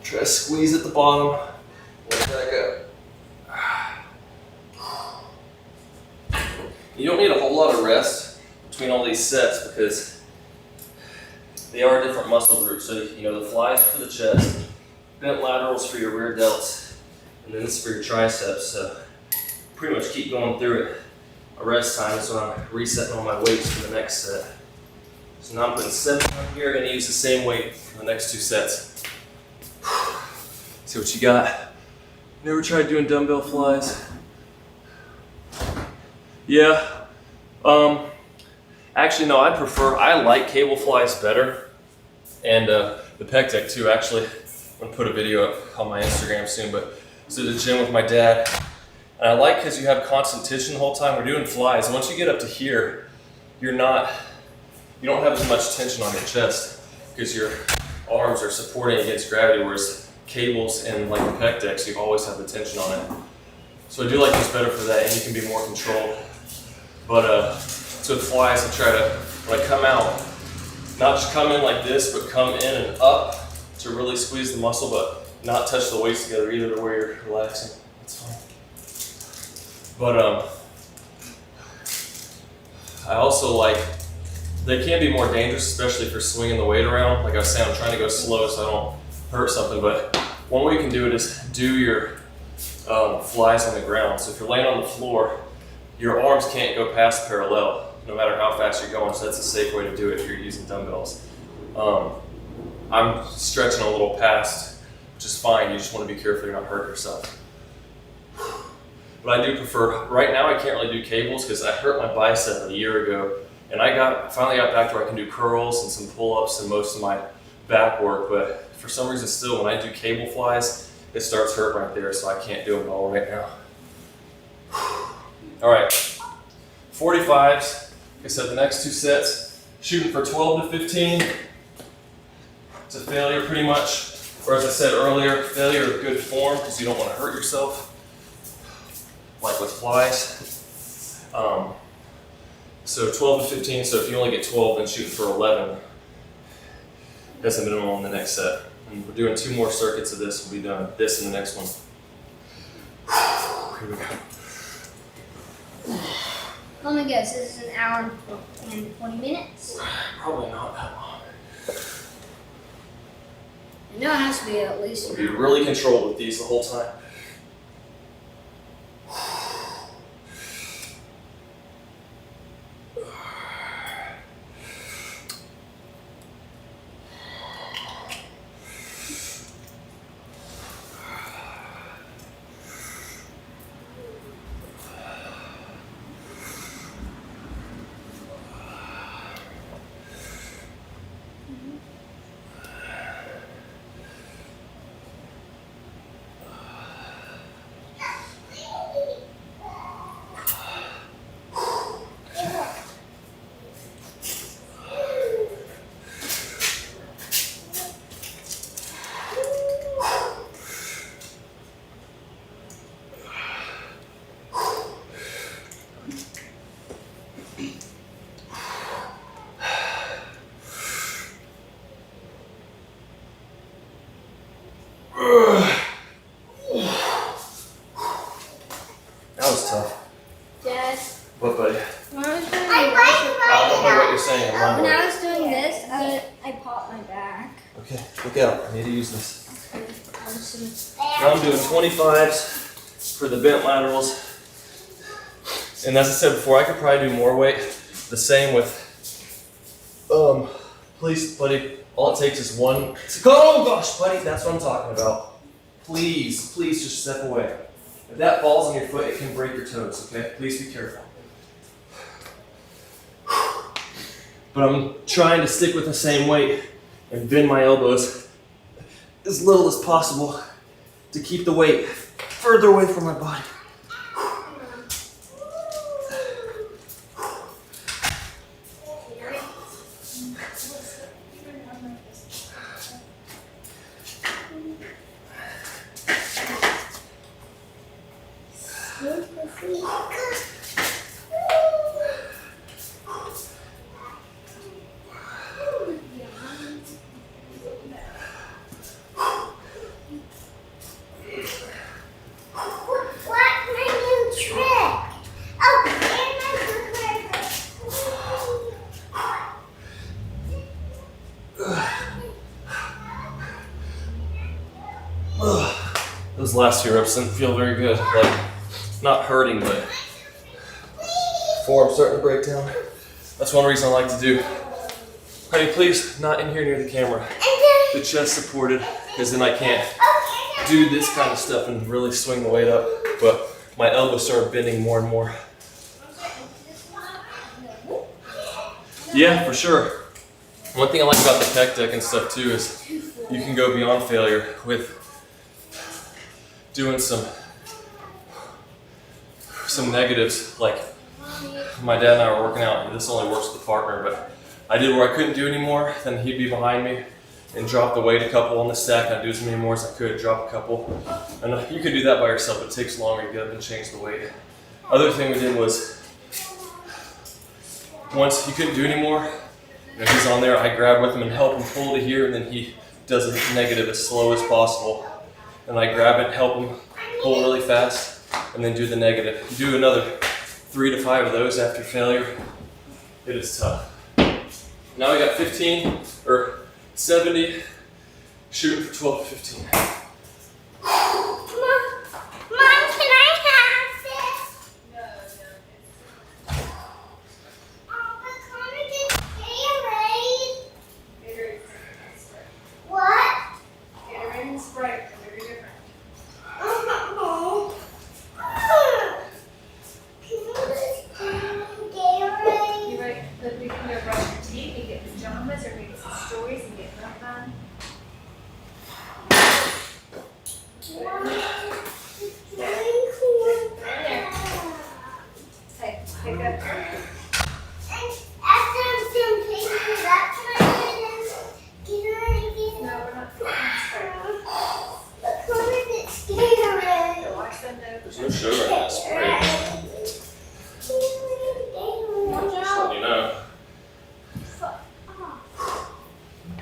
Try to squeeze at the bottom, let that go. You don't need a whole lot of rest between all these sets because they are different muscle groups. So, you know, the flies for the chest, bent laterals for your rear delts, and then this is for your triceps. So pretty much keep going through it. A rest time is when I'm resetting all my weights for the next set. So now I'm putting 7 on here. I'm going to use the same weight for the next 2 sets. See what you got. Never tried doing dumbbell flies? Yeah. Actually, no, I like cable flies better. And the pec deck too, actually. I'm gonna put a video up on my Instagram soon, but I was at the gym with my dad. And I like because you have constant tension the whole time. We're doing flies. Once you get up to here, you don't have as much tension on your chest because your arms are supporting against gravity, whereas cables and like the pec decks, you always have the tension on it. So I do like this better for that, and you can be more controlled. But so with flies, I try to, when I come out, not just come in like this, but come in and up to really squeeze the muscle, but not touch the weights together either to where you're relaxing. That's fine. But I also like, they can be more dangerous, especially for swinging the weight around. Like I was saying, I'm trying to go slow so I don't hurt something, but one way you can do it is do your flies on the ground. So if you're laying on the floor, your arms can't go past parallel, no matter how fast you're going, so that's a safe way to do it if you're using dumbbells. I'm stretching a little past, which is fine. You just want to be careful you're not hurting yourself. But I do prefer, right now I can't really do cables because I hurt my bicep a year ago, and I finally got back to where I can do curls and some pull-ups and most of my back work, but for some reason still when I do cable flies, it starts hurting right there, so I can't do them all right now. All right, 45s. Like I said, the next 2 sets, shooting for 12 to 15. It's a failure pretty much, or as I said earlier, failure of good form because you don't want to hurt yourself, like with flies. So 12 to 15, so if you only get 12, then shooting for 11. That's the minimum on the next set. And we're doing 2 more circuits of this. We'll be done this in the next one. Here we go. Let me guess, this is an hour and 20 minutes? Probably not that long. I know it has to be at least an Be hour. really controlled with these the whole time. saying, I'm When mumbling. I was doing this, I popped my back. Okay, look out. I need to use this. I was Now I'm doing 25s for the bent laterals. And as I said before, I could probably do more weight. The same with, please, buddy, all it takes is one. Oh gosh, buddy, that's what I'm talking about. Please just step away. If that falls on your foot, it can break your toes, okay? Please be careful. But I'm trying to stick with the same weight and bend my elbows as little as possible to keep the weight further away from my body. Those last few reps didn't feel very good. Like, not hurting, but forearm starting to break down. That's one reason I like to do. Honey, please, not in here near the camera. The chest supported, because then I can't do this kind of stuff and really swing the weight up. But my elbows started bending more and more. Yeah, for sure. One thing I like about the pec deck and stuff too is you can go beyond failure with doing some negatives. Like my dad and I were working out, and this only works with a partner, but I did where I couldn't do anymore, then he'd be behind me and drop the weight a couple on the stack. I'd do as many more as I could, drop a couple. And you could do that by yourself, but it takes longer to get up and change the weight. Other thing we did was, once he couldn't do anymore, and he's on there, I grab with him and help him pull to here, and then he does a negative as slow as possible. And I grab it, help him pull really fast, and then do the negative. You do another 3 to 5 of those after failure. It is tough. Now we got 15 or 70, shooting for 12 to 15. There's no sugar in this spray. Just let you know.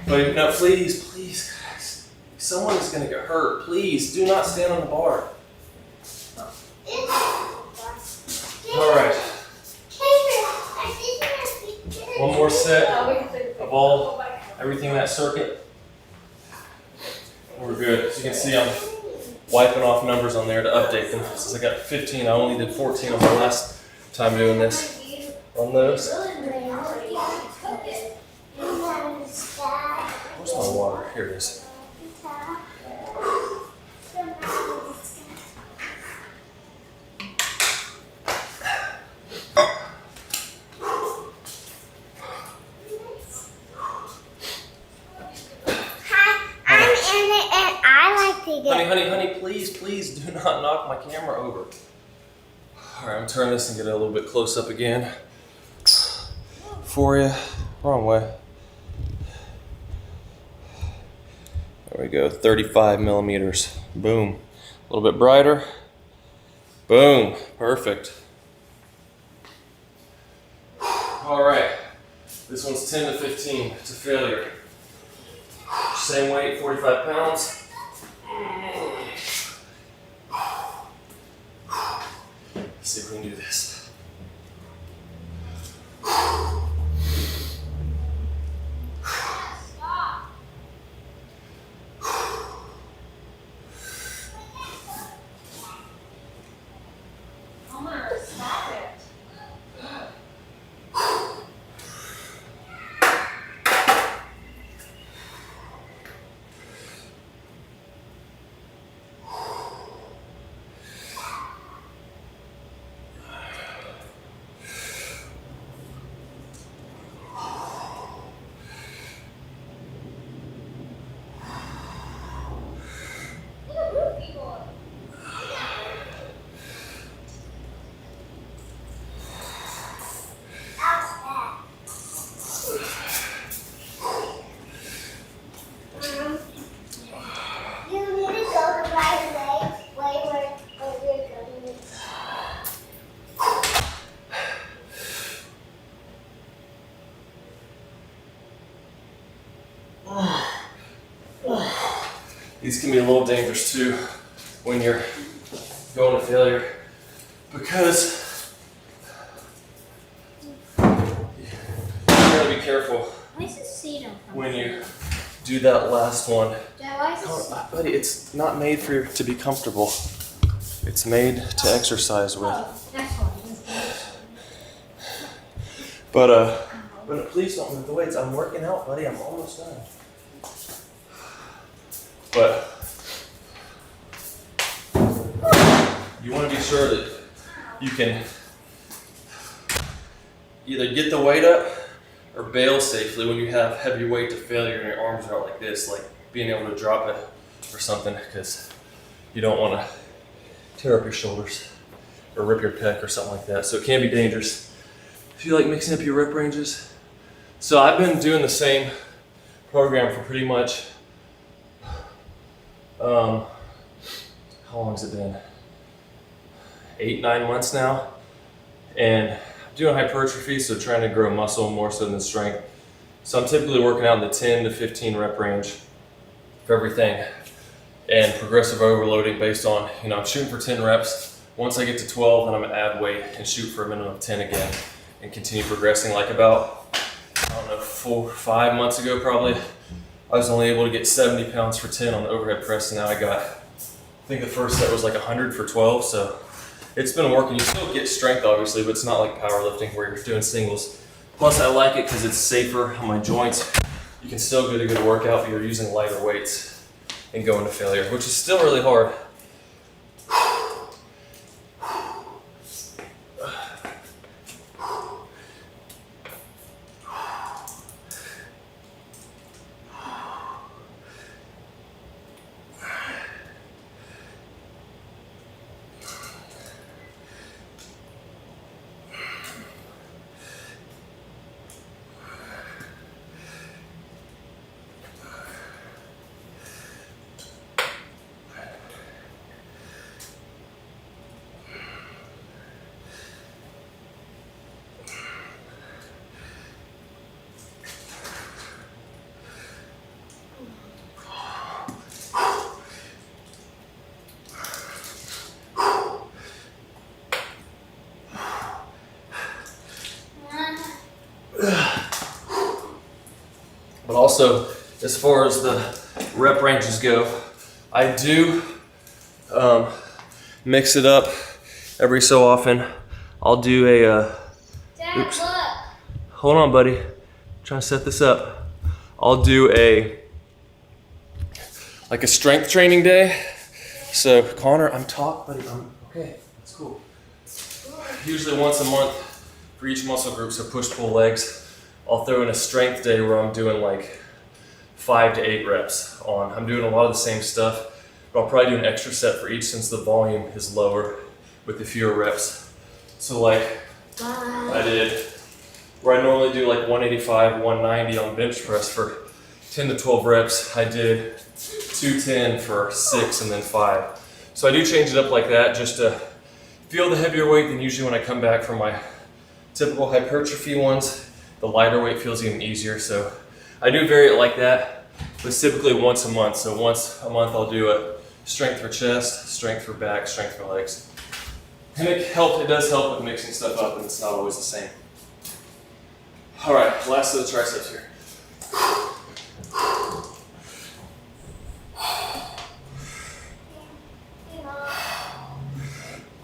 But no, please, guys. Someone is going to get hurt. Please, do not stand on the bar. All right. One more set of everything in that circuit. We're good. As you can see, I'm wiping off numbers on there to update them. Since I got 15, I only did 14 on my last time doing this. On those. Where's my water? Here it is. Honey, please do not knock my camera over. All right, I'm turning this and get it a little bit close up again for you. Wrong way. There we go, 35 millimeters. Boom. A little bit brighter. Boom, perfect. All right, this one's 10 to 15. It's a failure. Same weight, 45 pounds. Let's see if we can do this. These can be a little dangerous too when you're going to failure, because you gotta be careful Why is this seat uncomfortable? when you do that last one. Dad, why is this seat? Buddy, it's not made to be comfortable. It's made to exercise with. Oh, that's one. But please don't move the weights. I'm working out, buddy. I'm almost done. But you want to be sure that you can either get the weight up or bail safely when you have heavy weight to failure and your arms are out like this, like being able to drop it or something, because you don't want to tear up your shoulders or rip your pec or something like that. So it can be dangerous. If you like mixing up your rep ranges. So I've been doing the same program for pretty much, how long has it been? 8-9 months now. And I'm doing hypertrophy, so trying to grow muscle more so than strength. So I'm typically working out in the 10 to 15 rep range for everything, and progressive overloading based on, I'm shooting for 10 reps. Once I get to 12, then I'm gonna add weight and shoot for a minimum of 10 again and continue progressing. Like about, 4 or 5 months ago probably, I was only able to get 70 pounds for 10 on the overhead press, and now I think the first set was like 100 for 12, so it's been working. You still get strength obviously, but it's not like powerlifting where you're doing singles. Plus I like it because it's safer on my joints. You can still get a good workout, but you're using lighter weights and going to failure, which is still really hard. But also, as far as the rep ranges go, I do mix it up every so often. I'll do a, Dad, oops. look. Hold on, buddy. I'm trying to set this up. I'll do like a strength training day. So Connor, I'm buddy. I'm okay. That's cool. Usually once a month for each muscle group, so push, pull, legs. I'll throw in a strength day where I'm doing like 5 to 8 reps on. I'm doing a lot of the same stuff, but I'll probably do an extra set for each since the volume is lower with the fewer reps. So like I did, where I normally do like 185, 190 on bench press for 10 to 12 reps, I did 210 for 6 and then 5. So I do change it up like that just to feel the heavier weight than usually when I come back from my typical hypertrophy ones. The lighter weight feels even easier, so I do vary it like that, but it's typically once a month. So once a month I'll do a strength for chest, strength for back, strength for legs. And it does help with mixing stuff up, and it's not always the same. All right, last of the triceps here.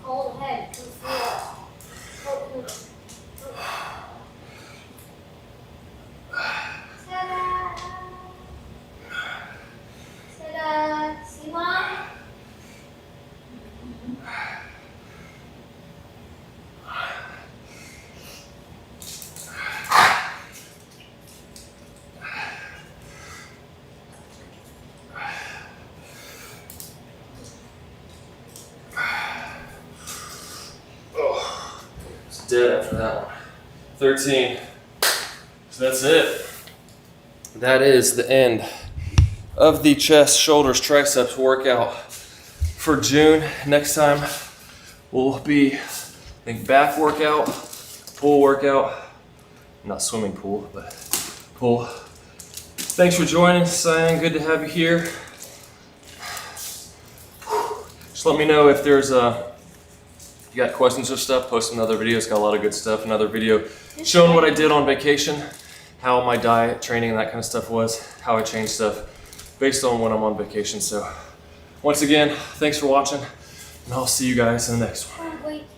Hold head to the floor. See, Mom? Oh, it's dead after that one. 13. So that's it. That is the end of the chest, shoulders, triceps workout for June. Next time will be, I think, back workout, pool workout. Not swimming pool, but pool. Thanks for joining, Cyan. Good to have you here. Just let me know if there's if you got questions or stuff. Post another video. It's got a lot of good stuff. Another video showing what I did on vacation, how my diet, training, and that kind of stuff was, how I changed stuff based on when I'm on vacation. So once again, thanks for watching, and I'll see you guys in the next one. Wait.